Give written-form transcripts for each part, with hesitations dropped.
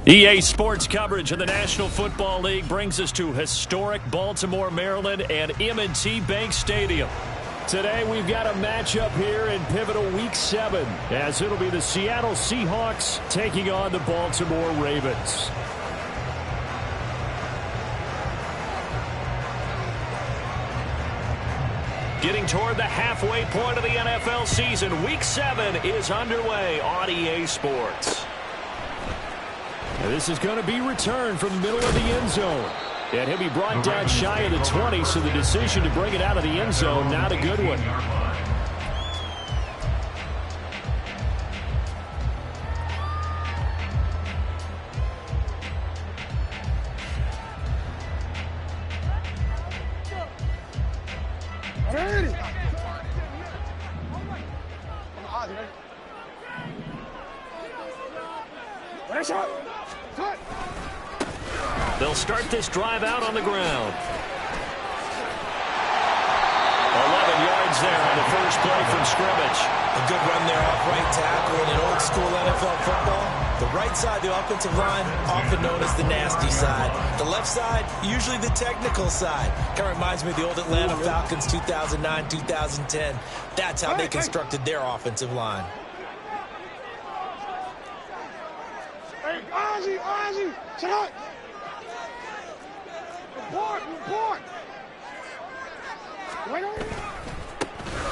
EA Sports coverage of the National Football League brings us to historic Baltimore, Maryland and M&T Bank Stadium. Today we've got a matchup here in pivotal Week 7 as it'll be the Seattle Seahawks taking on the Baltimore Ravens. Getting toward the halfway point of the NFL season, Week 7 is underway on EA Sports. This is going to be returned from the middle of the end zone. And he'll be brought down shy of the 20, so the decision to bring it out of the end zone, not a good one. They'll start this drive out on the ground. 11 yards there on the first play from scrimmage. A good run there off right tackle in an old school NFL football. The right side, the offensive line, often known as the nasty side. The left side, usually the technical side. Kind of reminds me of the old Atlanta Falcons 2009, 2010. That's how they constructed their offensive line. Hey, Ozzy, shut up! Report!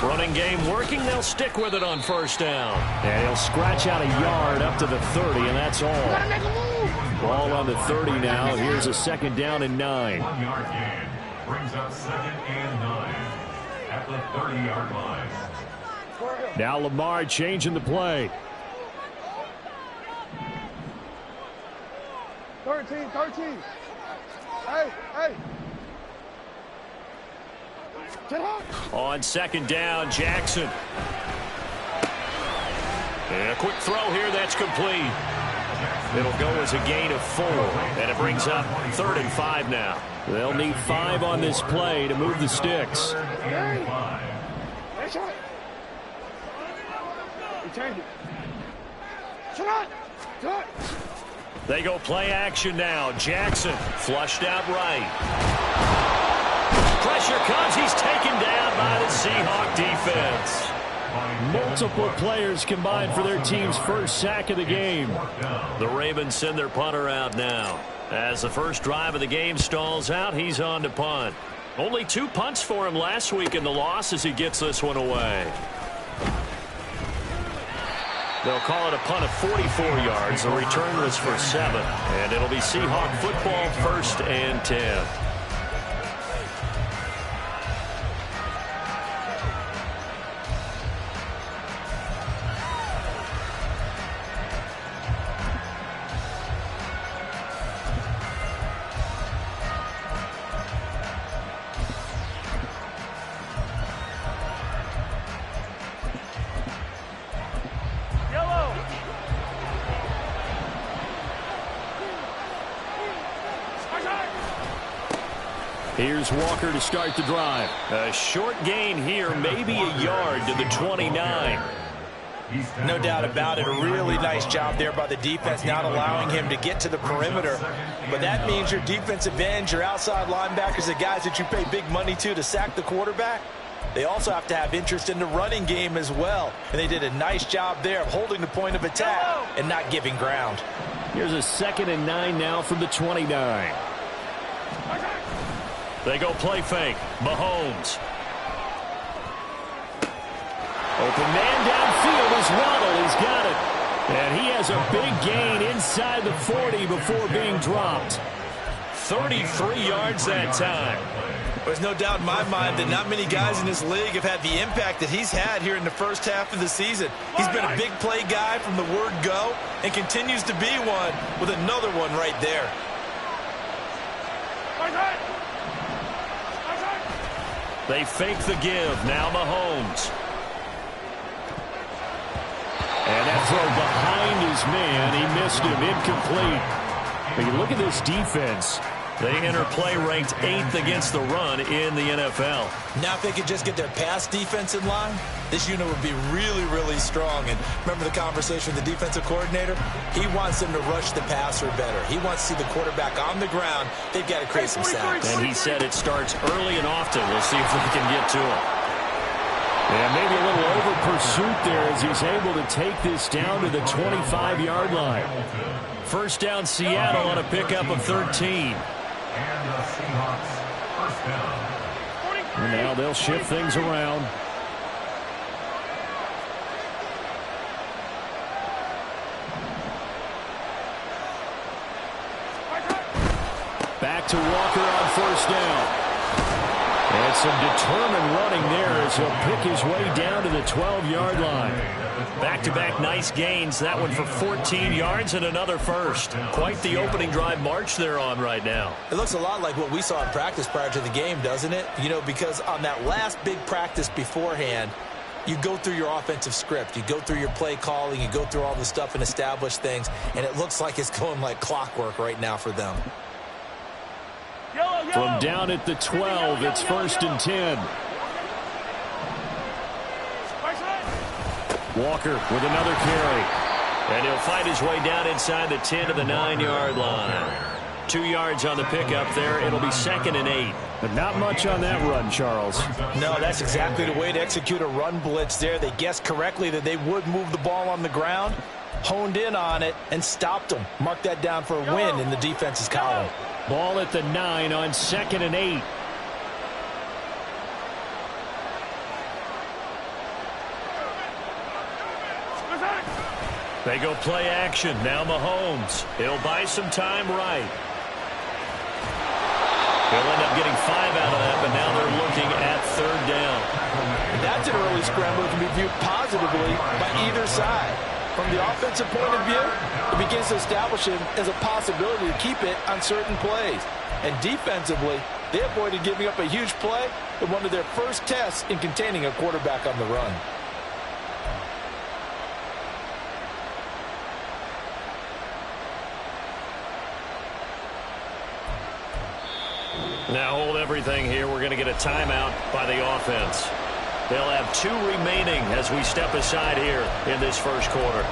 Running game working. They'll stick with it on first down. And he'll scratch out a yard up to the 30, and that's all. Ball on the 30 now. Here's a second down and 9. 1 yard gain brings up second and 9 at the 30-yard line. Now Lamar changing the play. 13. Hey. Get up. On second down, Jackson. And a quick throw here, that's complete. It'll go as a gain of 4, and it brings up 3rd and 5 now. They'll need 5 on this play to move the sticks. They go play action now. Jackson flushed out right. Pressure comes. He's taken down by the Seahawk defense. Multiple players combined for their team's first sack of the game. The Ravens send their punter out now. As the first drive of the game stalls out, he's on to punt. Only 2 punts for him last week in the loss as he gets this one away. They'll call it a punt of 44 yards. The return was for 7. And it'll be Seahawk football, 1st and 10. Here's Walker to start the drive. A short gain here, maybe a yard to the 29. No doubt about it. A really nice job there by the defense, not allowing him to get to the perimeter. But that means your defensive ends, your outside linebackers, the guys that you pay big money to sack the quarterback, they also have to have interest in the running game as well. And they did a nice job there of holding the point of attack and not giving ground. Here's a 2nd and 9 now from the 29. They go play fake. Mahomes. Open man downfield is Waddle. He's got it. And he has a big gain inside the 40 before being dropped. 33 yards that time. There's no doubt in my mind that not many guys in this league have had the impact that he's had here in the first half of the season. He's been a big play guy from the word go and continues to be one with another one right there. They fake the give. Now Mahomes. And that throw behind his man. He missed him. Incomplete. But you look at this defense. They enter play ranked 8th against the run in the NFL. Now if they could just get their pass defense in line, this unit would be really, really strong. And remember the conversation with the defensive coordinator? He wants them to rush the passer better. He wants to see the quarterback on the ground. They've got to create some sacks. And he said it starts early and often. We'll see if we can get to it. And maybe a little over pursuit there as he's able to take this down to the 25-yard line. First down Seattle on a pickup of 13. And the Seahawks first down. And now they'll shift things around. Back to Walker on first down. And some determined running there as he'll pick his way down to the 12-yard line. Back-to-back nice gains. That one for 14 yards and another first. Quite the opening drive march they're on right now. It looks a lot like what we saw in practice prior to the game, doesn't it? You know, because on that last big practice beforehand, you go through your offensive script. You go through your play calling. You go through all the stuff and establish things. And it looks like it's going like clockwork right now for them. From down at the 12, it's first and 10. Walker with another carry. And he'll fight his way down inside the 10 to the 9-yard line. 2 yards on the pickup there. It'll be second and 8. But not much on that run, Charles. No, that's exactly the way to execute a run blitz there. They guessed correctly that they would move the ball on the ground, honed in on it, and stopped them. Mark that down for a win in the defense's column. Ball at the 9 on second and 8. They go play action. Now Mahomes. He'll buy some time right. He'll end up getting 5 out of that, but now they're looking at third down. That's an early scramble that can be viewed positively by either side. From the offensive point of view, it begins to establish him as a possibility to keep it on certain plays. And defensively, they avoided giving up a huge play in one of their first tests in containing a quarterback on the run. Now hold everything here. We're going to get a timeout by the offense. They'll have 2 remaining as we step aside here in this first quarter.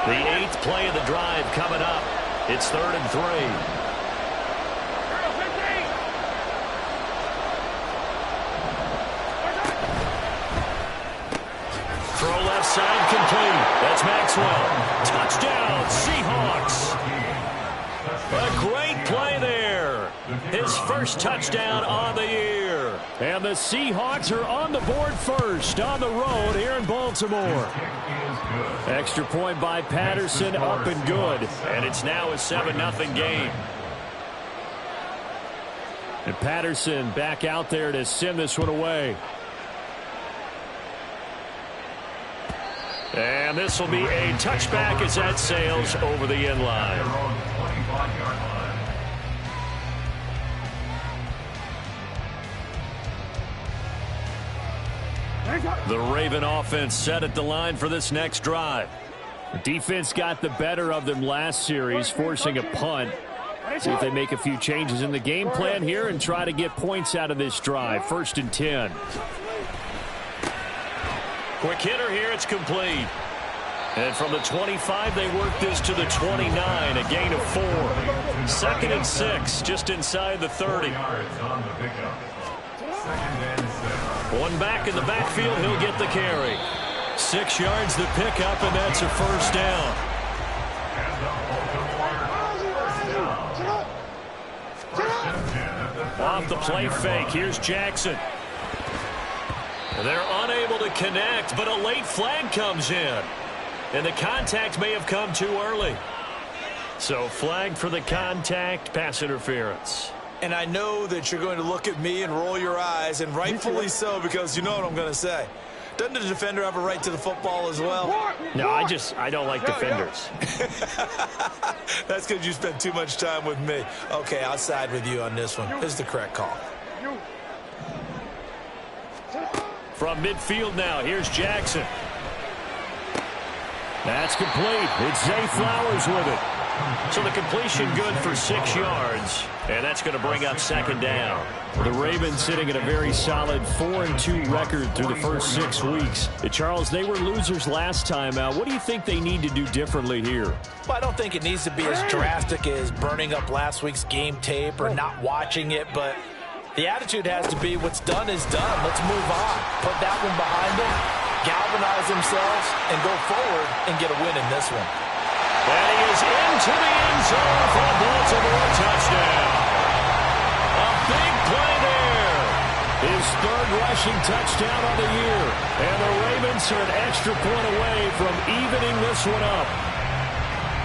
The 8th play of the drive coming up. It's third and 3. Throw left side complete. That's Maxwell. Touchdown, Seahawks. A great play there. His first touchdown on the year. And the Seahawks are on the board first on the road here in Baltimore. Extra point by Patterson, up and good. And it's now a 7-0 game. And Patterson back out there to send this one away. And this will be a touchback as that sails over the end line. The Raven offense set at the line for this next drive. The defense got the better of them last series, forcing a punt. See if they make a few changes in the game plan here and try to get points out of this drive. First and 10. Quick hitter here, it's complete. And from the 25, they work this to the 29, a gain of 4. Second and 6, just inside the 30. One back in the backfield, he'll get the carry. 6 yards the pickup, and that's a first down. Off the play fake, here's Jackson. They're unable to connect, but a late flag comes in. And the contact may have come too early. So flag for the contact, pass interference. And I know that you're going to look at me and roll your eyes, and rightfully so, because you know what I'm going to say. Doesn't the defender have a right to the football as well? No, I don't like defenders. That's because you spend too much time with me. Okay, I'll side with you on this one. This is the correct call. From midfield now, here's Jackson. That's complete. It's Zay Flowers with it. So the completion good for 6 yards, and that's going to bring up second down. The Ravens sitting at a very solid 4-2 record through the first 6 weeks. Charles, they were losers last time out. What do you think they need to do differently here? Well, I don't think it needs to be as drastic as burning up last week's game tape or not watching it, but the attitude has to be what's done is done. Let's move on. Put that one behind them, galvanize themselves, and go forward and get a win in this one. And he is into the end zone for a Baltimore touchdown. A big play there. His third rushing touchdown on the year. And the Ravens are an extra point away from evening this one up.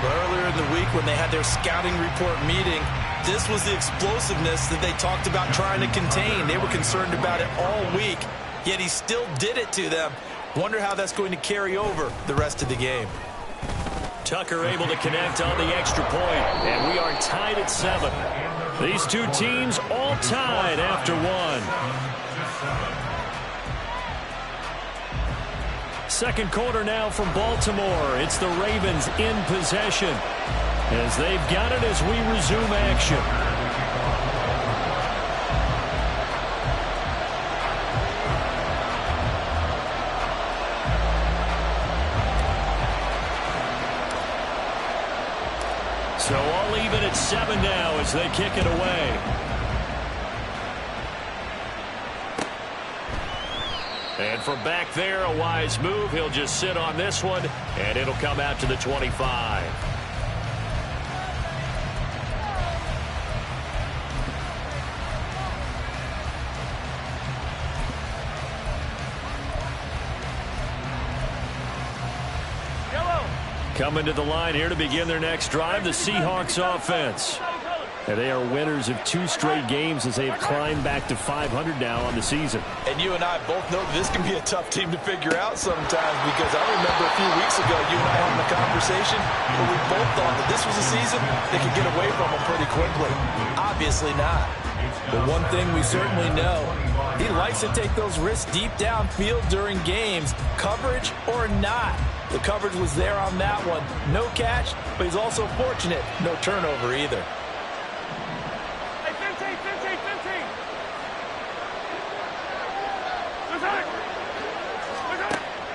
Earlier in the week when they had their scouting report meeting, this was the explosiveness that they talked about trying to contain. They were concerned about it all week, yet he still did it to them. Wonder how that's going to carry over the rest of the game. Tucker able to connect on the extra point, and we are tied at 7. These two teams all tied after 1. Second quarter now from Baltimore. It's the Ravens in possession as they've got it as we resume action. So all even at 7 now as they kick it away. And from back there, a wise move. He'll just sit on this one, and it'll come out to the 25. Coming to the line here to begin their next drive, the Seahawks offense. And they are winners of 2 straight games as they have climbed back to 500 now on the season. And you and I both know this can be a tough team to figure out sometimes, because I remember a few weeks ago you and I having a conversation where we both thought that this was a season they could get away from them pretty quickly. Obviously not. But one thing we certainly know, he likes to take those risks deep downfield during games, coverage or not. The coverage was there on that one. No catch, but he's also fortunate. No turnover either. Hey, 15.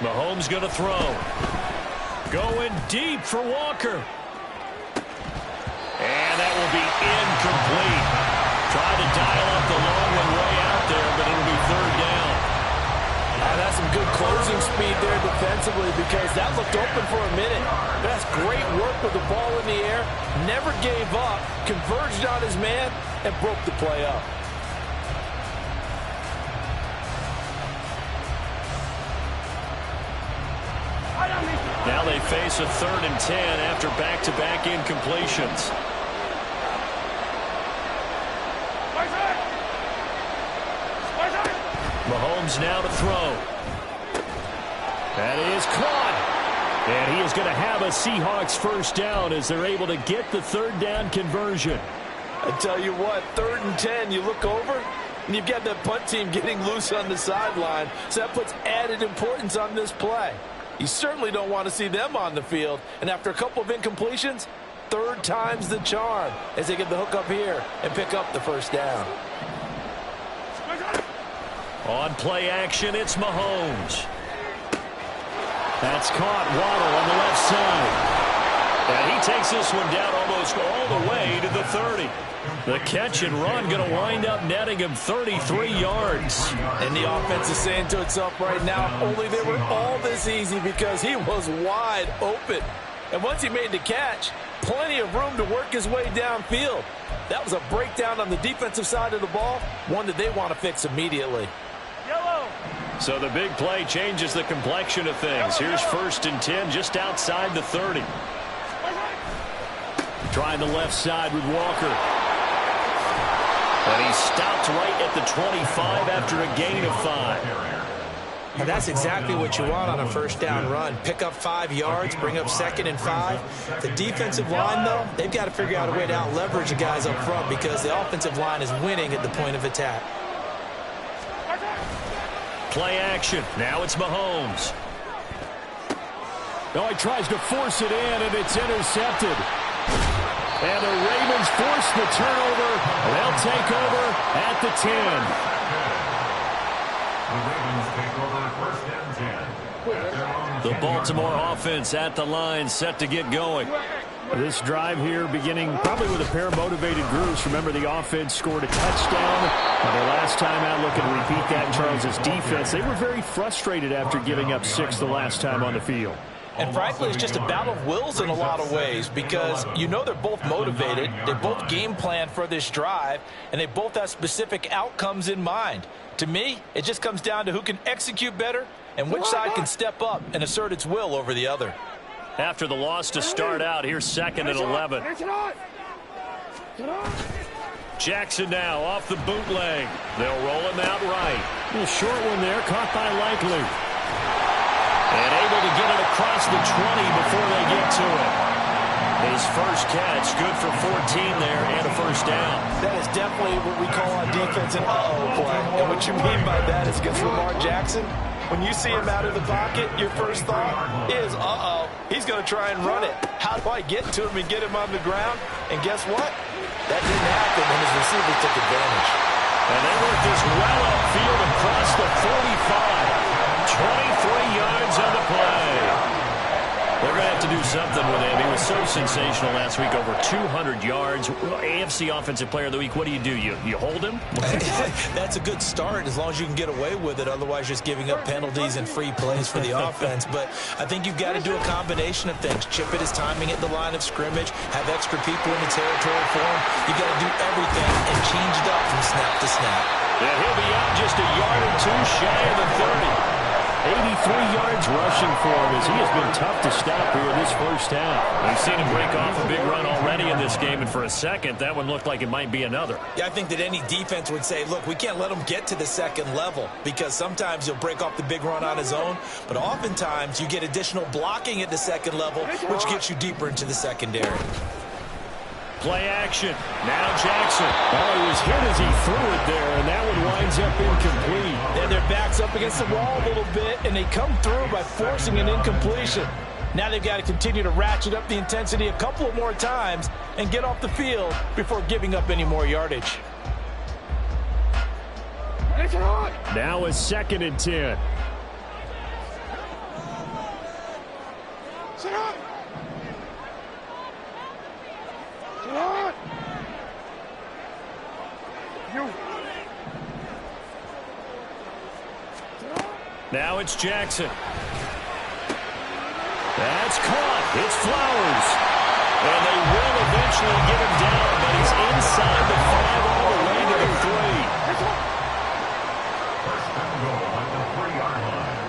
Mahomes going to throw. Going deep for Walker. And that will be incomplete. Tried to dial up the long one way out there, but it'll be third down. That's some good closing speed there defensively, because that looked open for a minute. That's great work with the ball in the air. Never gave up, converged on his man, and broke the play up. Now they face a 3rd and 10 after back-to-back incompletions. Mahomes now to throw. That is caught. And he is going to have a Seahawks first down as they're able to get the 3rd down conversion. I tell you what, 3rd and 10, you look over, and you've got that punt team getting loose on the sideline. So that puts added importance on this play. You certainly don't want to see them on the field. And after a couple of incompletions, 3rd time's the charm as they get the hook up here and pick up the first down. On play action, it's Mahomes. That's caught. Waddle on the left side. And he takes this one down almost all the way to the 30. The catch and run going to wind up netting him 33 yards. And the offense is saying to itself right now, only they were all this easy because he was wide open. And once he made the catch, plenty of room to work his way downfield. That was a breakdown on the defensive side of the ball, one that they want to fix immediately. So the big play changes the complexion of things. Here's 1st and 10 just outside the 30. Trying the left side with Walker. And he's stopped right at the 25 after a gain of 5. And that's exactly what you want on a first down run. Pick up 5 yards, bring up 2nd and 5. The defensive line, though, they've got to figure out a way to out-leverage the guys up front because the offensive line is winning at the point of attack. Play action. Now it's Mahomes. Oh, he tries to force it in, and it's intercepted. And the Ravens force the turnover. They'll take over at the 10. The Ravens take over 1st and 10. The Baltimore offense at the line, set to get going. This drive here beginning probably with a pair of motivated groups. Remember, the offense scored a touchdown. Their last time out, looking to repeat that in Charles's defense. They were very frustrated after giving up 6 the last time on the field. And frankly, it's just a battle of wills in a lot of ways because you know they're both motivated. They both game plan for this drive, and they both have specific outcomes in mind. To me, it just comes down to who can execute better and which side can step up and assert its will over the other. After the loss to start out, here's 2nd and 11. Jackson now off the bootleg. They'll roll him out right. A little short one there, caught by Likely. And able to get it across the 20 before they get to it. His first catch, good for 14 there and a first down. That is definitely what we call on defense an uh-oh play. And what you mean by that is against Lamar Jackson, when you see him out of the pocket, your first thought is, uh-oh, he's going to try and run it. How do I get to him and get him on the ground? And guess what? That didn't happen, and his receivers took advantage. And they work this well upfield across the 45. 23 yards on the play. They're going to have to do something with him. He was so sensational last week, over 200 yards. AFC Offensive Player of the Week, what do? You hold him? That's a good start as long as you can get away with it. Otherwise, just giving up penalties and free plays for the offense. But I think you've got to do a combination of things. Chip it his timing at the line of scrimmage. Have extra people in the territory for him. You've got to do everything and change it up from snap to snap. Yeah, he'll be out just a yard or two shy of the 30. 83 yards rushing for him as he has been tough to stop here this first half. We've seen him break off a big run already in this game, and for a second, that one looked like it might be another. Yeah, I think that any defense would say, look, we can't let him get to the 2nd level because sometimes he'll break off the big run on his own, but oftentimes you get additional blocking at the 2nd level, which gets you deeper into the secondary. Play action. Now Jackson. Oh, he was hit as he threw it there, and that one winds up incomplete. And their back's up against the wall a little bit, and they come through by forcing an incompletion. Now they've got to continue to ratchet up the intensity a couple of more times and get off the field before giving up any more yardage. Now it's 2nd and 10. Now it's Jackson. That's caught. It's Flowers. And they will eventually get him down, but he's inside the 5 all the way to the 3. First and goal at the 3-yard line.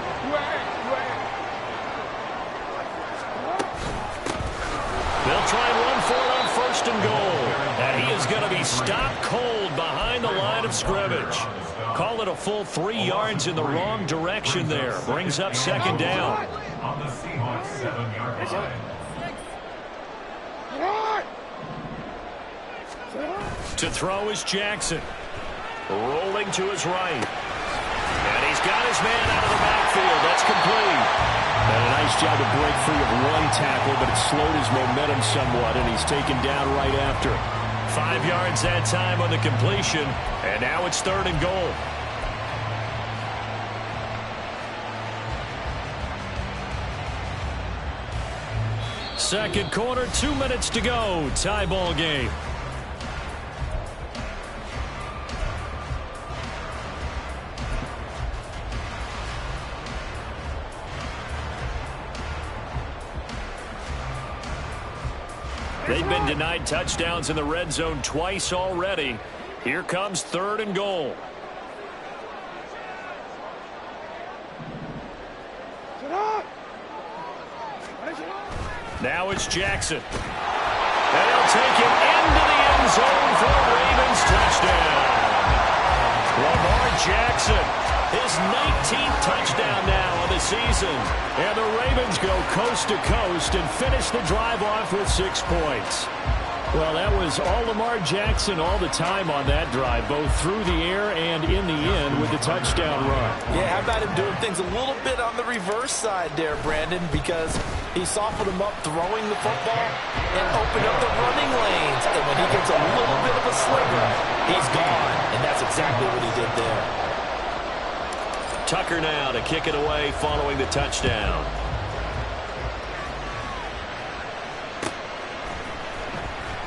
They'll try and run for it on 1st and goal. And he is going to be stopped cold behind the line of scrimmage. Call it a full 3 yards in the wrong direction there. Brings up 2nd down. On the Seahawks 7-yard line. To throw is Jackson. Rolling to his right. And he's got his man out of the backfield. That's complete. And a nice job to break free of one tackle, but it slowed his momentum somewhat, and he's taken down right after. 5 yards that time on the completion, and now it's 3rd and goal. Second quarter, 2 minutes to go. Tie ball game. They've been denied touchdowns in the red zone twice already. Here comes 3rd and goal. Now it's Jackson. And he'll take it into the end zone for a Ravens touchdown. Lamar Jackson, his 19th touchdown now of the season. And the Ravens go coast to coast and finish the drive off with 6 points. Well, that was all Lamar Jackson all the time on that drive, both through the air and in the end with the touchdown run. Yeah, how about him doing things a little bit on the reverse side there, Brandon, because he softened him up throwing the football and opened up the running lanes. And when he gets a little bit of a sliver, he's gone. And that's exactly what he did there. Tucker now to kick it away following the touchdown.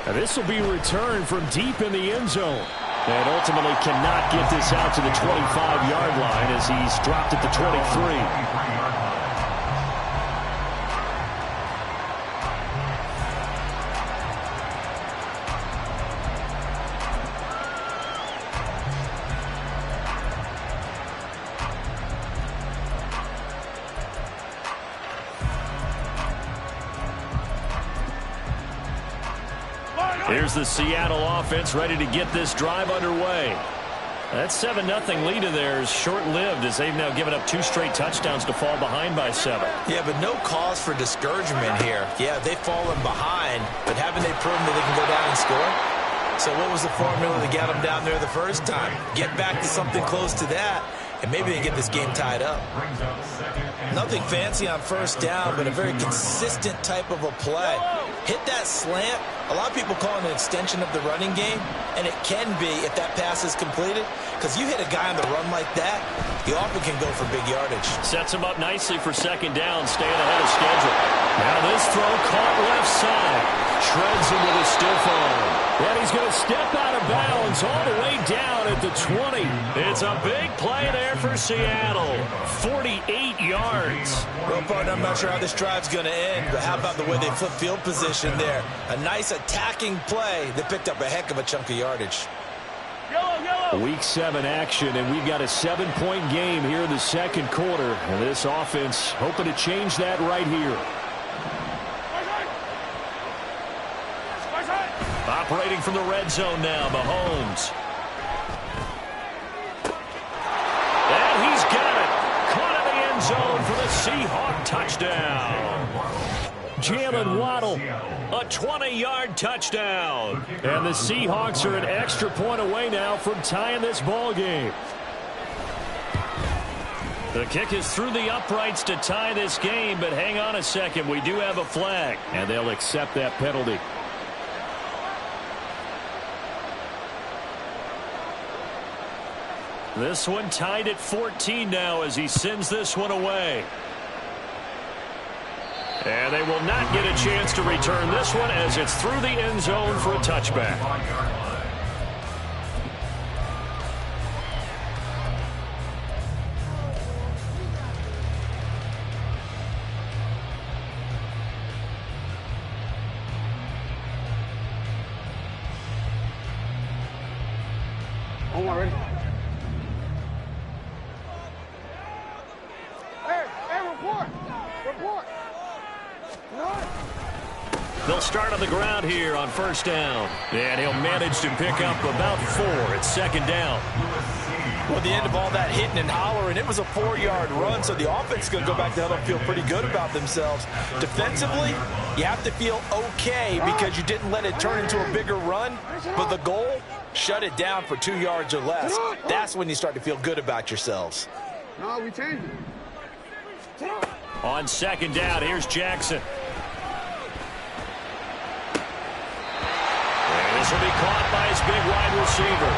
And this will be returned from deep in the end zone. And ultimately cannot get this out to the 25-yard line as he's dropped at the 23. Here's the Seattle offense ready to get this drive underway. That 7-0 lead of theirs short-lived as they've now given up 2 straight touchdowns to fall behind by 7. Yeah, but no cause for discouragement here. Yeah, they've fallen behind, but haven't they proven that they can go down and score? So what was the formula to get them down there the first time? Get back to something close to that, and maybe they get this game tied up. Nothing fancy on first down, but a very consistent type of a play. Hit that slant. A lot of people call it an extension of the running game, and it can be if that pass is completed, because you hit a guy on the run like that, you often can go for big yardage. Sets him up nicely for second down, staying ahead of schedule. Now this throw caught left side. Shreds him with a stiff arm. And he's going to step out of bounds all the way down at the 20. It's a big play there for Seattle. 48 yards. Well, partner, I'm not sure how this drive's going to end, but how about the way they flip field position there? A nice attacking play that picked up a heck of a chunk of yardage. Week 7 action, and we've got a 7-point game here in the second quarter. And this offense hoping to change that right here. Operating from the red zone now, Mahomes. And he's got it. Caught in the end zone for the Seahawk touchdown. Jalen Waddle. A 20-yard touchdown. And the Seahawks are an extra point away now from tying this ball game. The kick is through the uprights to tie this game, but hang on a second. We do have a flag. And they'll accept that penalty. This one tied at 14 now as he sends this one away. And they will not get a chance to return this one as it's through the end zone for a touchback. I'm already. They'll start on the ground here on first down. And he'll manage to pick up about 4 at second down. Well, at the end of all that hitting and hollering, it was a 4-yard run, so the offense is going to go back to huddle and feel pretty good about themselves. Defensively, you have to feel okay because you didn't let it turn into a bigger run, but the goal, shut it down for 2 yards or less. That's when you start to feel good about yourselves. No, we changed it. On second down, here's Jackson. This will be caught by his big wide receiver.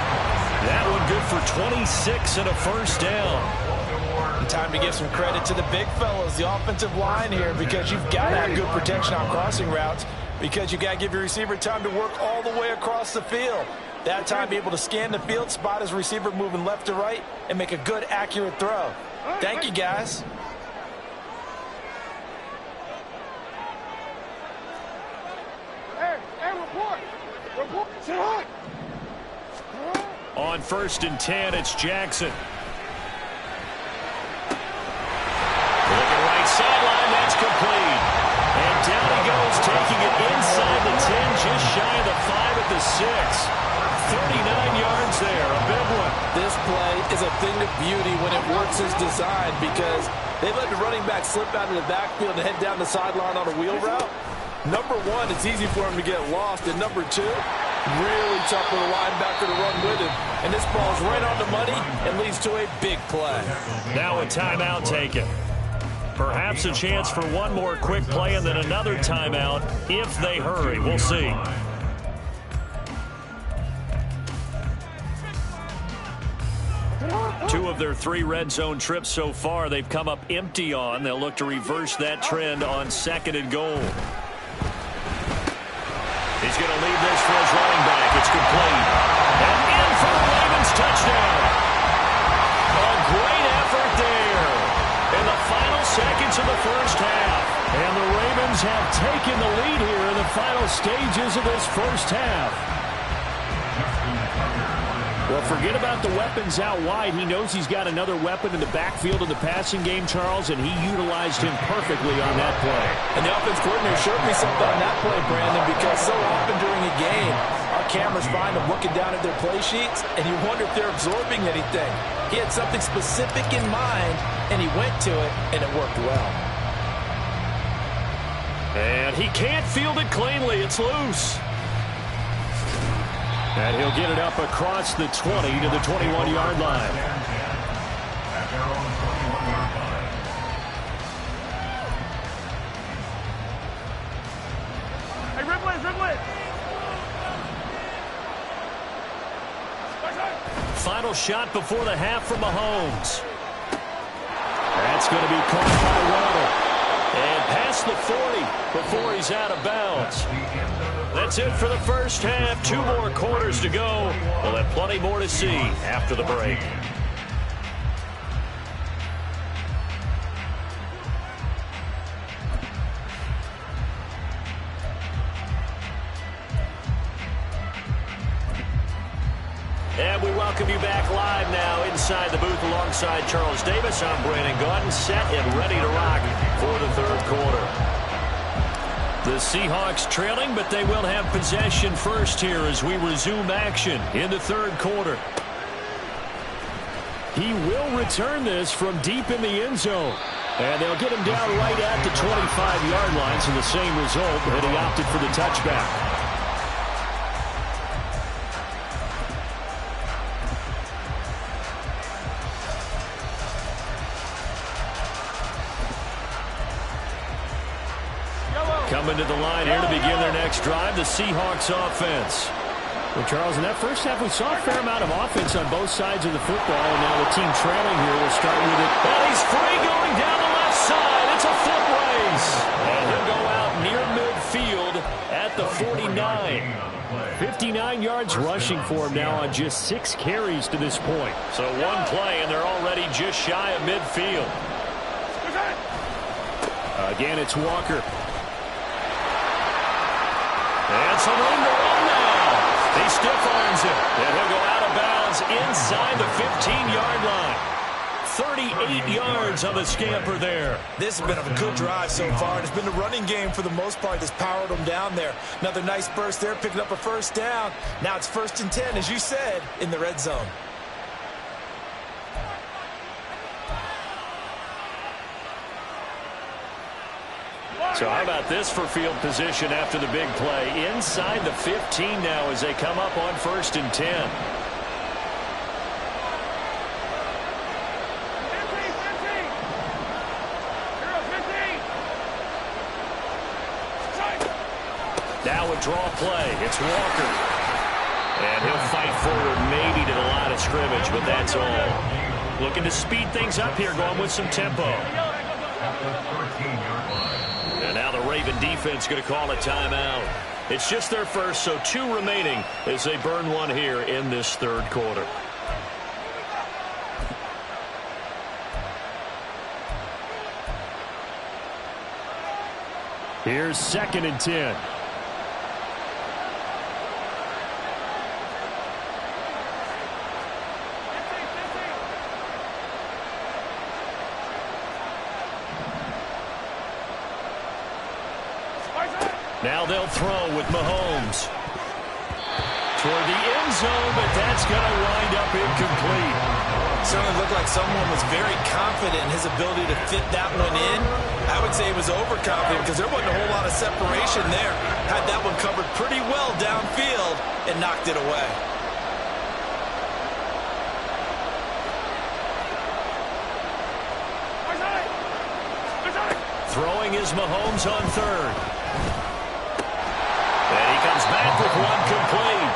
That one good for 26 and a first down. And time to give some credit to the big fellas, the offensive line here, because you've got to have good protection on crossing routes because you've got to give your receiver time to work all the way across the field. That time, be able to scan the field, spot his receiver moving left to right, and make a good, accurate throw. Thank you, guys. On first and 10, it's Jackson. Looking right sideline, that's complete. And down he goes taking it inside the 10, just shy of the 5 at the 6. 39 yards there, a big one. This play is a thing of beauty when it works as designed because they let the running back slip out of the backfield and head down the sideline on a wheel route. Number one, it's easy for him to get lost. And number two, really tough for the linebacker to run with him. And this ball's right on the money and leads to a big play. Now a timeout taken. Perhaps a chance for one more quick play and then another timeout if they hurry. We'll see. Two of their 3 red zone trips so far they've come up empty on. They'll look to reverse that trend on 2nd and goal. He's going to leave this for his running back. It's complete. And in for the Ravens touchdown. A great effort there in the final seconds of the first half. And the Ravens have taken the lead here in the final stages of this first half. Well, forget about the weapons out wide. He knows he's got another weapon in the backfield of the passing game, Charles, and he utilized him perfectly on that play. And the offense coordinator showed me something on that play, Brandon, because so often during a game, our cameras find them looking down at their play sheets, and you wonder if they're absorbing anything. He had something specific in mind, and he went to it, and it worked well. And he can't field it cleanly. It's loose. And he'll get it up across the 20 to the 21-yard line. Hey, Ripley! Final shot before the half from Mahomes. That's going to be caught by Waddle. And past the 40 before he's out of bounds. That's it for the first half. 2 more quarters to go. We'll have plenty more to see after the break. And we welcome you back live now inside the booth alongside Charles Davis. I'm Brandon Gaudin, set and ready to rock for the third quarter. The Seahawks trailing, but they will have possession first here as we resume action in the third quarter. He will return this from deep in the end zone. And they'll get him down right at the 25-yard line, so the same result, but he opted for the touchback. Coming to the line here to begin their next drive, the Seahawks offense. Well, Charles, in that first half, we saw a fair amount of offense on both sides of the football, and now the team trailing here will start with it. And he's free going down the left side. It's a foot race. And he'll go out near midfield at the 49. 59 yards rushing for him now on just 6 carries to this point. So one play, and they're already just shy of midfield. Again, it's Walker. And some room to run now. He stiff arms it. And he'll go out of bounds inside the 15-yard line. 38 yards on the scamper there. This has been a good drive so far. It's been the running game for the most part that's powered them down there. Another nice burst there, picking up a first down. Now it's 1st and 10, as you said, in the red zone. So how about this for field position after the big play? Inside the 15 now as they come up on 1st and 10. Now a draw play. It's Walker. And he'll fight forward maybe to the line of scrimmage, but that's all. Looking to speed things up here, going with some tempo. And now the Raven defense going to call a timeout. It's just their first, so 2 remaining as they burn one here in this third quarter. Here's 2nd and 10. Now they'll throw with Mahomes. Toward the end zone, but that's going to wind up incomplete. Certainly looked like someone was very confident in his ability to fit that one in. I would say he was overconfident because there wasn't a whole lot of separation there. Had that one covered pretty well downfield and knocked it away. Throwing is Mahomes on third. And he comes back with one complete.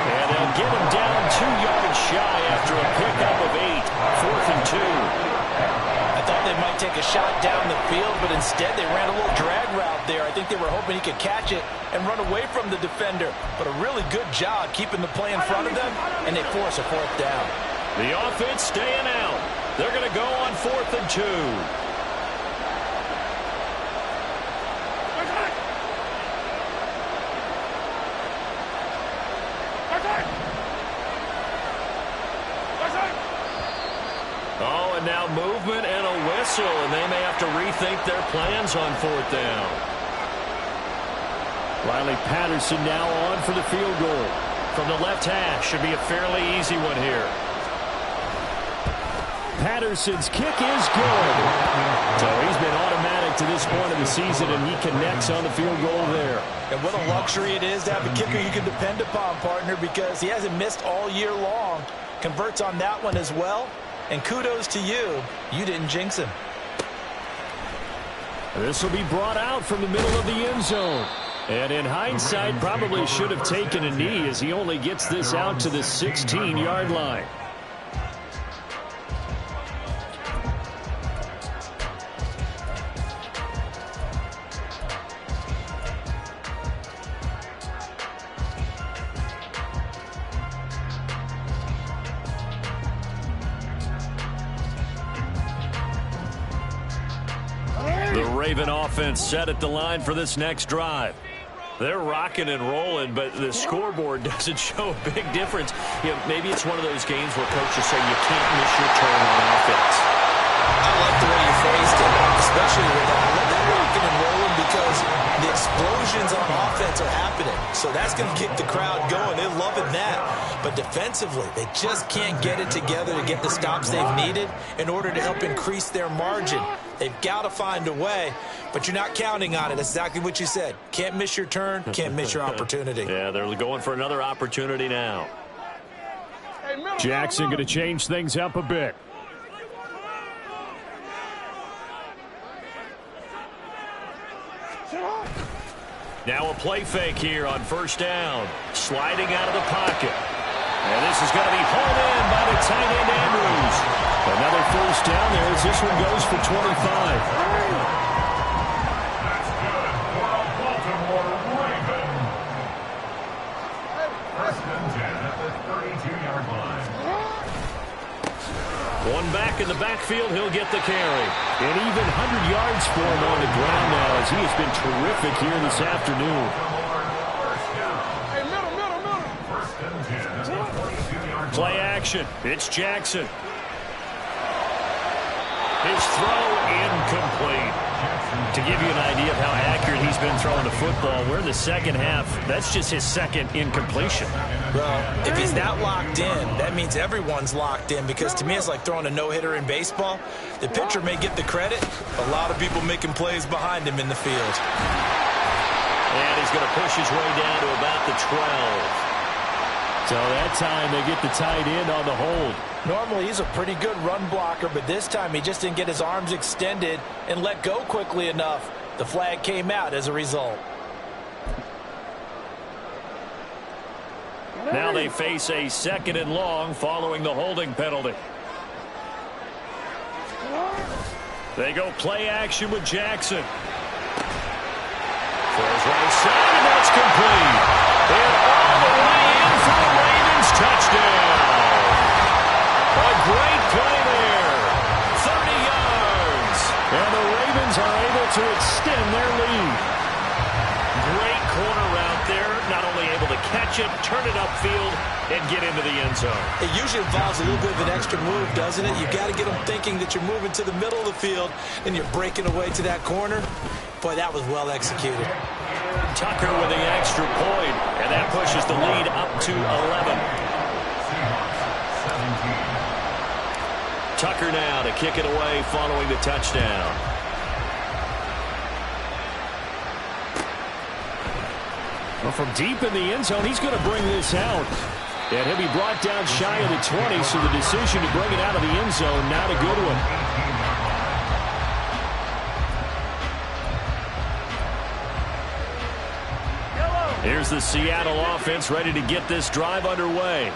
And they'll get him down 2 yards shy after a pickup of 8. 4th and 2. I thought they might take a shot down the field, but instead they ran a little drag route there. I think they were hoping he could catch it and run away from the defender. But a really good job keeping the play in front of them, and they force a 4th down. The offense staying out. They're going to go on 4th and 2. Oh, and now movement and a whistle, and they may have to rethink their plans on 4th down. Riley Patterson now on for the field goal. From the left hash, should be a fairly easy one here. Patterson's kick is good. So he's been automatic to this point of the season, and he connects on the field goal there. And what a luxury it is to have a kicker you can depend upon, partner, because he hasn't missed all year long. Converts on that one as well. And kudos to you. You didn't jinx him. This will be brought out from the middle of the end zone. And in hindsight, probably should have taken a knee as he only gets this out to the 16-yard line. The Raven offense set at the line for this next drive. They're rocking and rolling, but the scoreboard doesn't show a big difference. You know, maybe it's one of those games where coaches say you can't miss your turn on offense. I like the way you phrased it, especially with that. I love that rocking and rolling because the explosions on offense are happening. So that's going to keep the crowd going. They're loving that. But defensively, they just can't get it together to get the stops they've needed in order to help increase their margin. They've got to find a way, but you're not counting on it. That's exactly what you said. Can't miss your turn, can't miss your opportunity. Yeah, they're going for another opportunity now. Jackson going to change things up a bit. Now a play fake here on 1st down. Sliding out of the pocket. And this is going to be hauled in by the tight end Andrews. Another 1st down there as this one goes for 25. That's good for a Baltimore Raven. 1st and 10 at the 32-yard line. One back in the backfield, he'll get the carry. And even 100 yards for him on the ground now as he has been terrific here this afternoon. Hey, middle. 1st and 10 at the 42-yard line. Play action. It's Jackson. His throw incomplete. To give you an idea of how accurate he's been throwing the football, we're in the second half. That's just his second incompletion. Well, if he's that locked in, that means everyone's locked in because to me it's like throwing a no-hitter in baseball. The pitcher may get the credit, a lot of people making plays behind him in the field. And he's going to push his way down to about the 12. So that time they get the tight end on the hold. Normally he's a pretty good run blocker, but this time he just didn't get his arms extended and let go quickly enough. The flag came out as a result. Now they face a 2nd and long following the holding penalty. They go play action with Jackson. Throws right side, and that's complete. And all the way in for the Ravens touchdown. A great play there. 30 yards. And the Ravens are able to extend their lead. Great corner route there. Not only able to catch it, turn it upfield, and get into the end zone. It usually involves a little bit of an extra move, doesn't it? You've got to get them thinking that you're moving to the middle of the field and you're breaking away to that corner. Boy, that was well executed. Tucker with the extra point, and that pushes the lead up to 11. Tucker now to kick it away following the touchdown. Well, from deep in the end zone, he's going to bring this out. And he'll be brought down shy of the 20, so the decision to bring it out of the end zone, not a good one. Here's the Seattle offense ready to get this drive underway.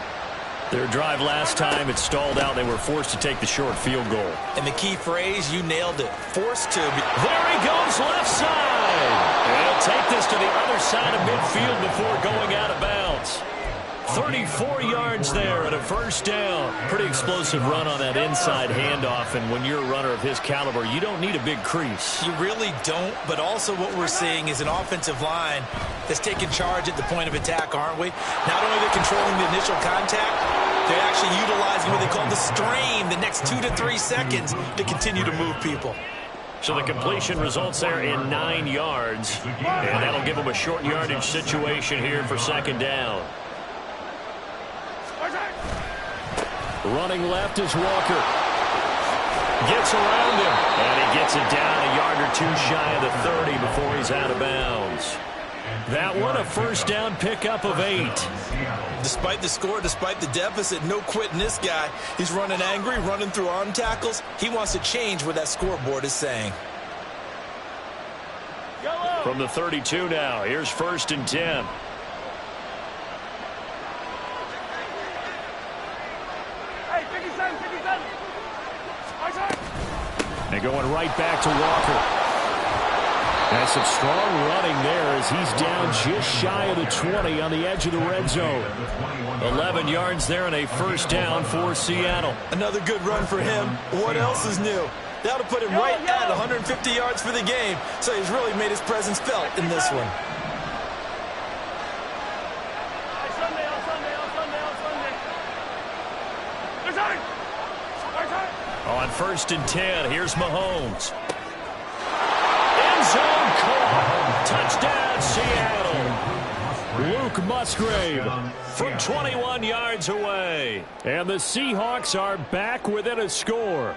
Their drive last time, it stalled out. They were forced to take the short field goal. And the key phrase, you nailed it, forced to. There he goes, left side. And he'll take this to the other side of midfield before going out of bounds. 34 yards there and a first down. Pretty explosive run on that inside handoff, and when you're a runner of his caliber, you don't need a big crease. You really don't, but also what we're seeing is an offensive line that's taking charge at the point of attack, aren't we? Not only are they controlling the initial contact, they're actually utilizing what they call the strain, the next 2 to 3 seconds, to continue to move people. So the completion results there in 9 yards, and that'll give them a short yardage situation here for second down. Running left is Walker. Gets around him, and he gets it down a yard or two shy of the 30 before he's out of bounds. That one, a first down pickup of 8. Despite the score, despite the deficit, no quitting this guy. He's running angry, running through arm tackles. He wants to change what that scoreboard is saying. From the 32 now, here's 1st and 10. And going right back to Walker. And some strong running there as he's down just shy of the 20 on the edge of the red zone. 11 yards there and a first down for Seattle. Another good run for him. What else is new? That'll put him right at 150 yards for the game. So he's really made his presence felt in this one. On 1st and 10, here's Mahomes. End zone caught. Touchdown, Seattle. Luke Musgrave from 21 yards away. And the Seahawks are back within a score.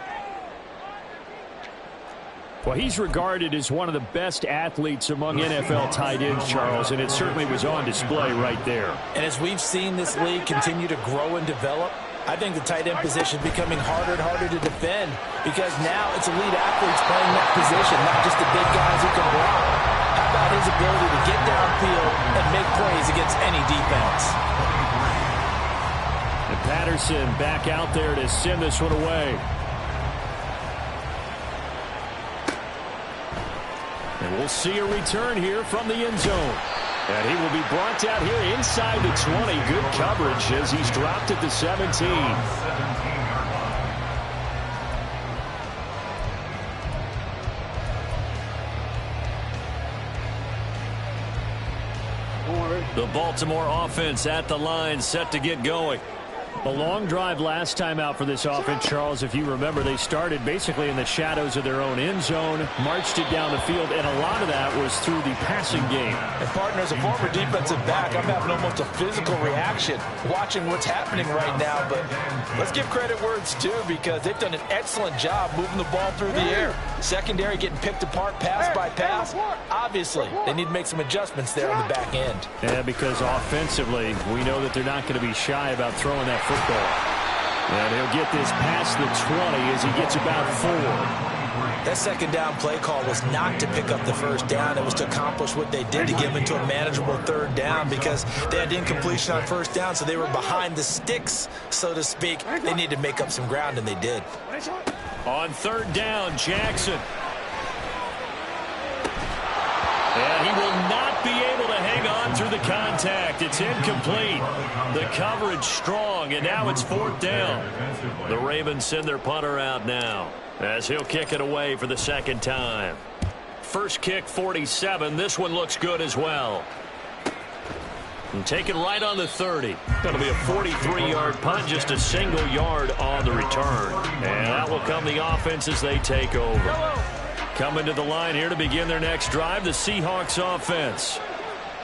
Well, he's regarded as one of the best athletes among NFL tight ends, Charles, and it certainly was on display right there. And as we've seen this league continue to grow and develop, I think the tight end position is becoming harder and harder to defend because now it's elite athletes playing that position, not just the big guys who can block. How about his ability to get downfield and make plays against any defense? And Patterson back out there to send this one away. And we'll see a return here from the end zone. And he will be brought out here inside the 20. Good coverage as he's dropped at the 17. The Baltimore offense at the line, set to get going. A long drive last time out for this offense, Charles. If you remember, they started basically in the shadows of their own end zone, marched it down the field, and a lot of that was through the passing game. And partner, as a former defensive back, I'm having almost a physical reaction watching what's happening right now. But let's give credit where it's due because they've done an excellent job moving the ball through the air. Secondary getting picked apart pass by pass. Obviously, they need to make some adjustments there on the back end. Yeah, because offensively, we know that they're not going to be shy about throwing that football. And he'll get this past the 20 as he gets about 4. That second down play call was not to pick up the first down. It was to accomplish what they did to get them into a manageable third down because they had incompletion on first down, so they were behind the sticks, so to speak. They needed to make up some ground, and they did. On third down, Jackson. And he will not be able to hang on through the contact. It's incomplete. The coverage strong, and now it's fourth down. The Ravens send their punter out now as he'll kick it away for the second time. First kick, 47. This one looks good as well. And taken right on the 30. Going to be a 43-yard punt, just a single yard on the return. And that will come the offense as they take over. Coming to the line here to begin their next drive, the Seahawks offense.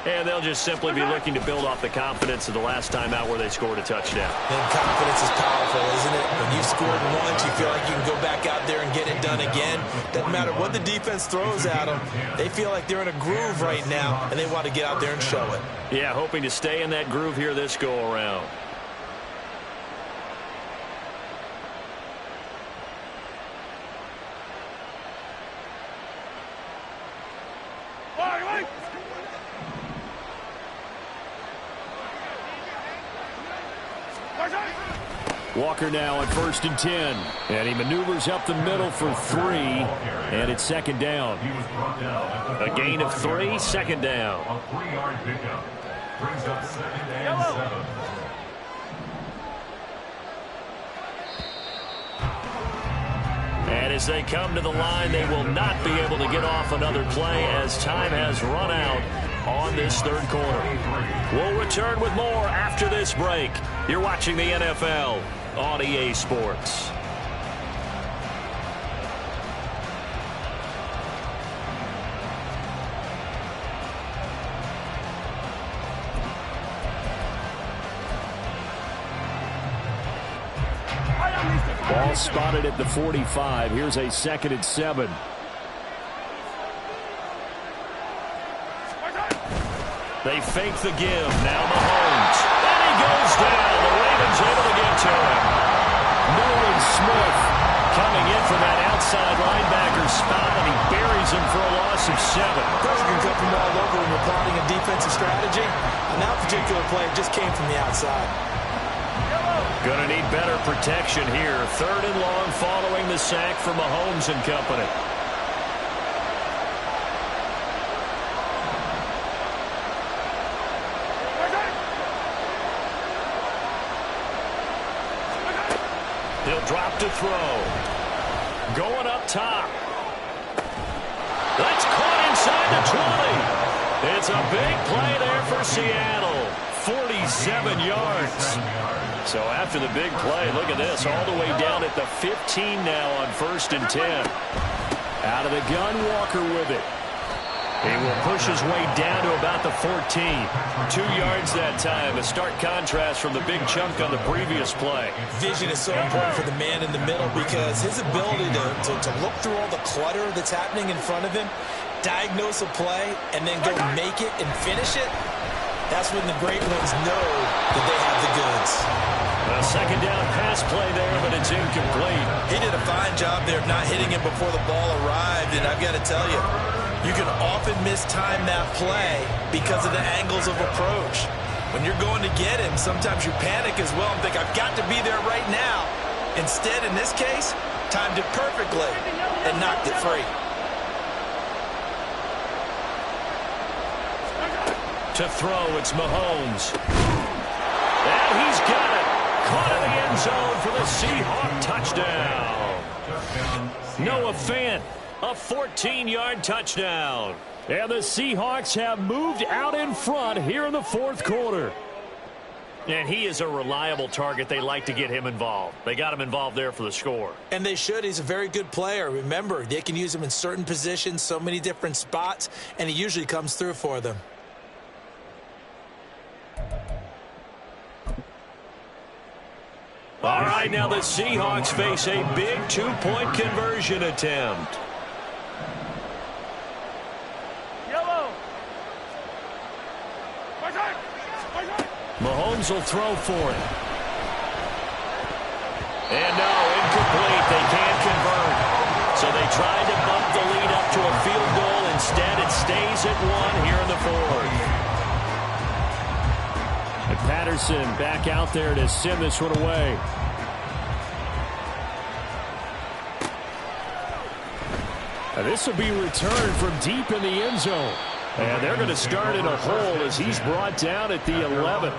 And they'll just simply be looking to build off the confidence of the last time out where they scored a touchdown. And confidence is powerful, isn't it? When you've scored once, you feel like you can go back out there and get it done again. Doesn't matter what the defense throws at them. They feel like they're in a groove right now, and they want to get out there and show it. Yeah, hoping to stay in that groove here this go-around. Walker now on 1st and 10. And he maneuvers up the middle for 3. And it's 2nd down. A gain of 3, 2nd down. A 3-yard pickup brings up 2nd and 7. And as they come to the line, they will not be able to get off another play as time has run out on this 3rd quarter. We'll return with more after this break. You're watching the NFL on EA Sports. Ball spotted at the 45. Here's a 2nd and 7. They fake the give. Now Mahomes. And he goes down. The Ravens able to get to him. Nolan Smith coming in from that outside linebacker spot, and he buries him for a loss of 7. Pressure can come from all over when you're plotting a defensive strategy. On that particular play, it just came from the outside. Going to need better protection here. 3rd and long following the sack from Mahomes and company. He'll drop to throw. Going up top. That's caught inside the 20. It's a big play there for Seattle. 47 yards. So after the big play, look at this, all the way down at the 15 now on 1st and 10. Out of the gun, Walker with it. He will push his way down to about the 14. 2 yards that time. A stark contrast from the big chunk on the previous play. Vision is so important for the man in the middle because his ability to look through all the clutter that's happening in front of him, diagnose a play, and then go make it and finish it, that's when the great ones know that they have the goods. A 2nd down pass play there, but it's incomplete. He did a fine job there of not hitting him before the ball arrived, and I've got to tell you, you can often mistime that play because of the angles of approach. When you're going to get him, sometimes you panic as well and think, I've got to be there right now. Instead, in this case, timed it perfectly and knocked it free. To throw, it's Mahomes. And he's got it. Caught in the end zone for the Seahawk touchdown. Noah Fant, a 14-yard touchdown. And the Seahawks have moved out in front here in the 4th quarter. And he is a reliable target. They like to get him involved. They got him involved there for the score. And they should. He's a very good player. Remember, they can use him in certain positions, so many different spots, and he usually comes through for them. All right, now the Seahawks face a big 2-point conversion attempt. Mahomes will throw for it. And no, incomplete. They can't convert. So they tried to bump the lead up to a field goal. Instead, it stays at 1 here in the 4th. And Patterson back out there to send this one away. And this will be returned from deep in the end zone. And they're going to start in a hole as he's brought down at the 11.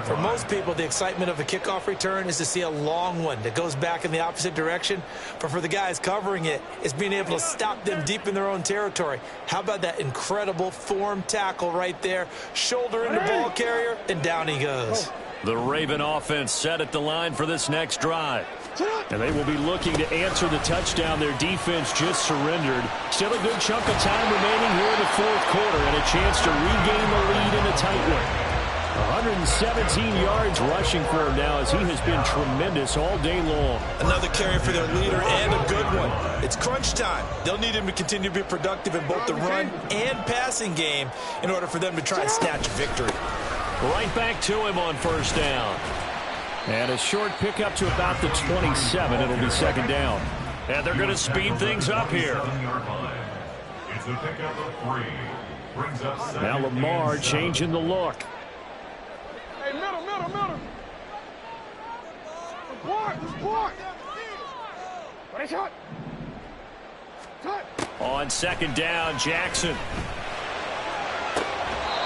For most people, the excitement of a kickoff return is to see a long one that goes back in the opposite direction. But for the guys covering it, it's being able to stop them deep in their own territory. How about that incredible form tackle right there? Shoulder into ball carrier, and down he goes. The Raven offense set at the line for this next drive. And they will be looking to answer the touchdown their defense just surrendered. Still a good chunk of time remaining here in the fourth quarter and a chance to regain the lead in a tight one. 117 yards rushing for him now as he has been tremendous all day long. Another carry for their leader and a good one. It's crunch time. They'll need him to continue to be productive in both the run and passing game in order for them to try and snatch victory. Right back to him on first down. And a short pickup to about the 27. It'll be second down. And they're going to speed things up here. It's a pickup of 3. Brings up second. Now Lamar changing the look. Hey, middle. Block. Ready, shot. On second down, Jackson.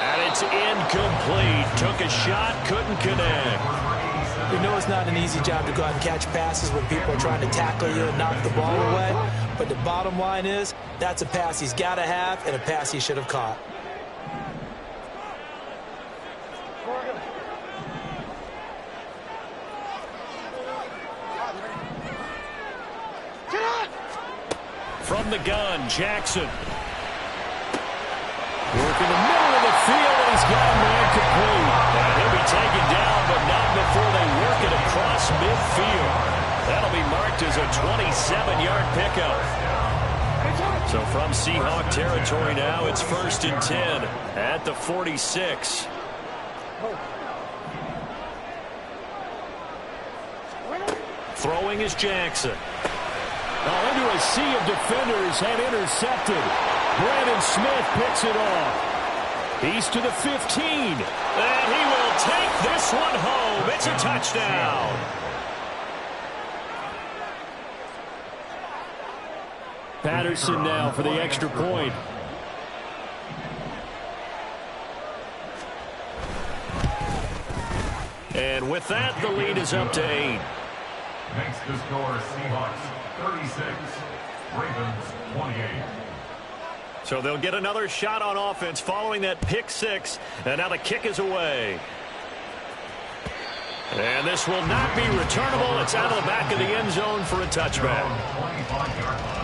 And it's incomplete. Took a shot, couldn't connect. We know it's not an easy job to go out and catch passes when people are trying to tackle you and knock the ball away. But the bottom line is, that's a pass he's got to have and a pass he should have caught. From the gun, Jackson. Working the middle of the field, and he's got a man complete. And he'll be taken down, but not before they work it across midfield. That'll be marked as a 27-yard pickup. So from Seahawk territory now, it's 1st and 10 at the 46. Throwing is Jackson. Now into a sea of defenders and intercepted. Brandon Smith picks it off. He's to the 15. And he will take this one home. It's a touchdown. Patterson now for the extra point. And with that, the lead is up to 8. Makes the score Seahawks 36. Ravens 28. So they'll get another shot on offense following that pick 6. And now the kick is away. And this will not be returnable. It's out of the back of the end zone for a touchback. 25-yard line.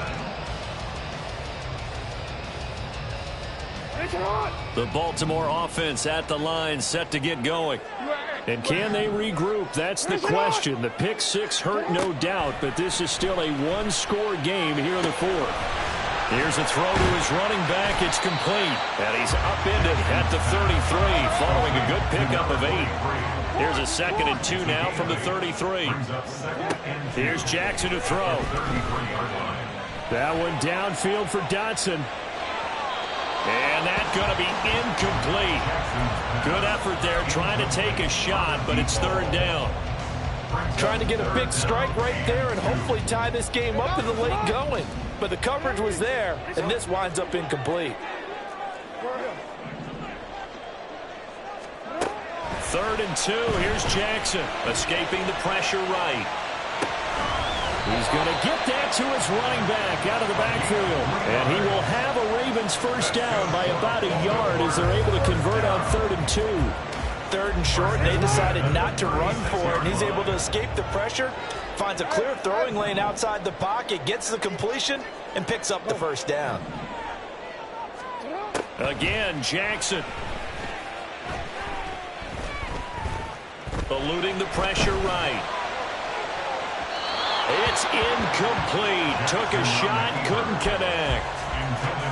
The Baltimore offense at the line set to get going. And can they regroup? That's the question. The pick 6 hurt, no doubt, but this is still a one-score game here in the fourth. Here's a throw to his running back. It's complete. And he's upended at the 33 following a good pickup of 8. Here's a 2nd and 2 now from the 33. Here's Jackson to throw. That one downfield for Dotson. And that's going to be incomplete. Good effort there trying to take a shot, but it's 3rd down. Trying to get a big strike right there and hopefully tie this game up in the late going. But the coverage was there, and this winds up incomplete. 3rd and 2. Here's Jackson escaping the pressure right. He's going to get that to his running back out of the backfield. And he will have a Ravens first down by about a yard as they're able to convert on 3rd and 2. 3rd and short, and they decided not to run for it, and he's able to escape the pressure, finds a clear throwing lane outside the pocket, gets the completion, and picks up the first down. Again, Jackson. Eluding the pressure right. It's incomplete. Took a shot, couldn't connect.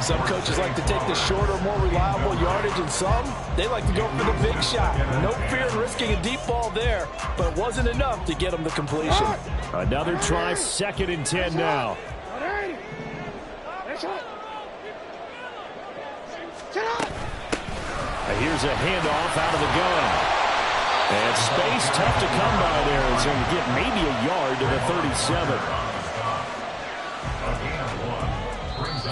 Some coaches like to take the shorter, more reliable yardage, and some, they like to go for the big shot. No fear in risking a deep ball there, but it wasn't enough to get them the completion. Another try, 2nd and 10 now. Here's a handoff out of the gun. And space tough to come by there. It's going to get maybe a yard to the 37.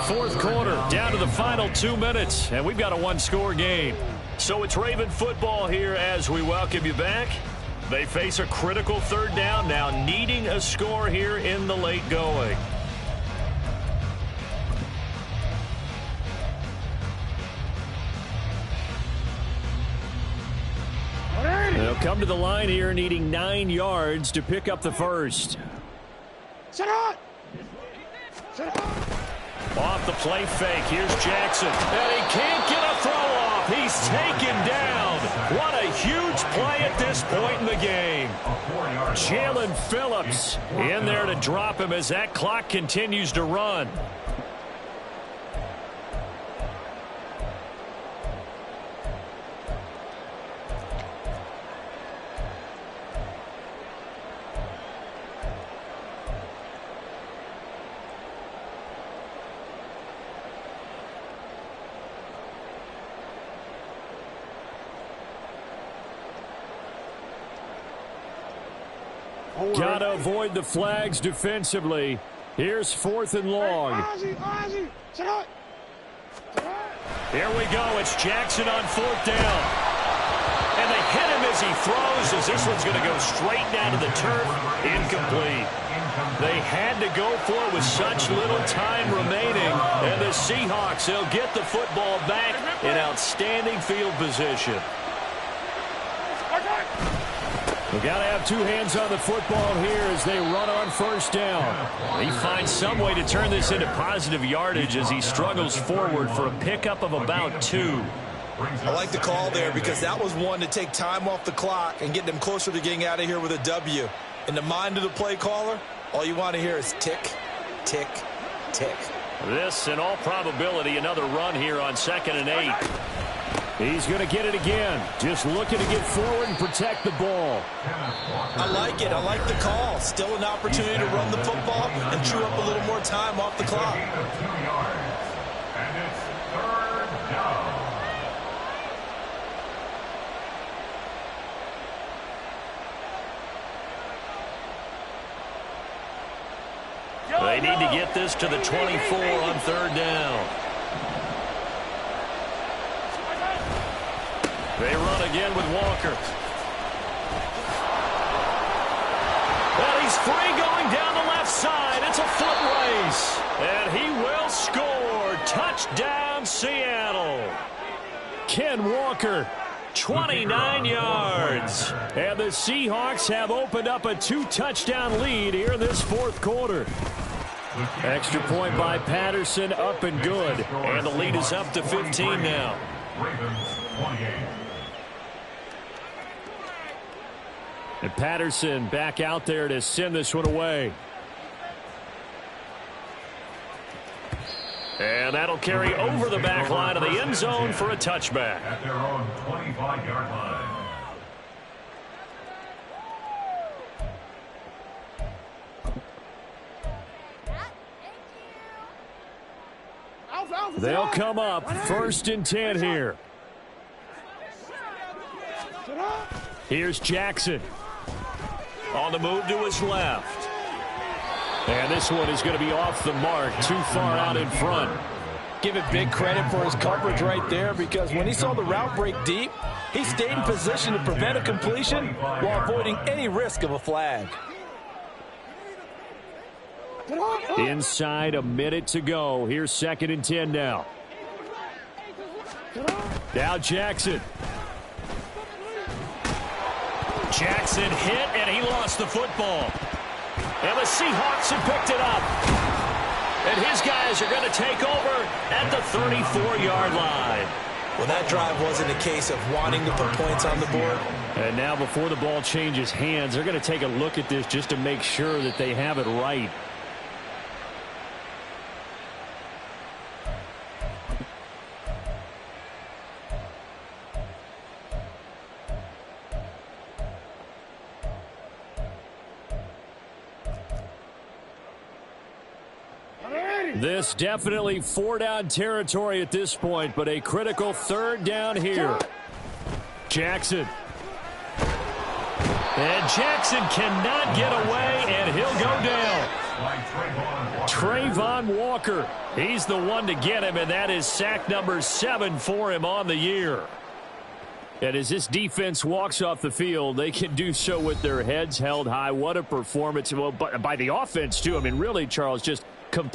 4th quarter, down to the final 2 minutes, and we've got a one-score game. So it's Raven football here as we welcome you back. They face a critical 3rd down now, needing a score here in the late going. They'll come to the line here needing 9 yards to pick up the first. Set out! Set out! Off the play fake, here's Jackson. And he can't get a throw off. He's taken down. What a huge play at this point in the game. Jalen Phillips in there to drop him as that clock continues to run. Got to avoid the flags defensively. Here's 4th and long. Here we go. It's Jackson on 4th down. And they hit him as he throws, as this one's going to go straight down to the turf. Incomplete. They had to go for it with such little time remaining. And the Seahawks, they'll get the football back in outstanding field position. We've got to have 2 hands on the football here as they run on 1st down. He finds some way to turn this into positive yardage as he struggles forward for a pickup of about 2. I like the call there because that was one to take time off the clock and get them closer to getting out of here with a W. In the mind of the play caller, all you want to hear is tick, tick, tick. This, in all probability, another run here on 2nd and 8. He's going to get it again. Just looking to get forward and protect the ball. I like it. I like the call. Still an opportunity to run the football and chew up a little more time off the clock. And it's 3rd down. They need to get this to the 24 on 3rd down. They run again with Walker. Well, he's free going down the left side. It's a foot race. And he will score. Touchdown, Seattle. Ken Walker, 29 yards. and the Seahawks have opened up a 2-touchdown lead here in this 4th quarter. Extra point by Patterson, up and good. And the lead is up to 15 now. Ravens 28. And Patterson back out there to send this one away. And that'll carry over the back line of the end zone for a touchback. At their own 25-yard line. They'll come up 1st and 10 here. Here's Jackson. On the move to his left. And this one is going to be off the mark, too far out in front. Give it big credit for his coverage right there because when he saw the route break deep, he stayed in position to prevent a completion while avoiding any risk of a flag. Inside a minute to go. Here's 2nd and 10 now. Now Jackson. Jackson hit, and he lost the football. And the Seahawks have picked it up. And his guys are going to take over at the 34-yard line. Well, that drive wasn't a case of wanting to put points on the board. And now before the ball changes hands, they're going to take a look at this just to make sure that they have it right. This definitely 4-down territory at this point, but a critical 3rd down here. Jackson. And Jackson cannot get away, and he'll go down. Trayvon Walker. He's the one to get him, and that is sack number 7 for him on the year. And as this defense walks off the field, they can do so with their heads held high. What a performance by the offense, too. I mean, really, Charles, just complete.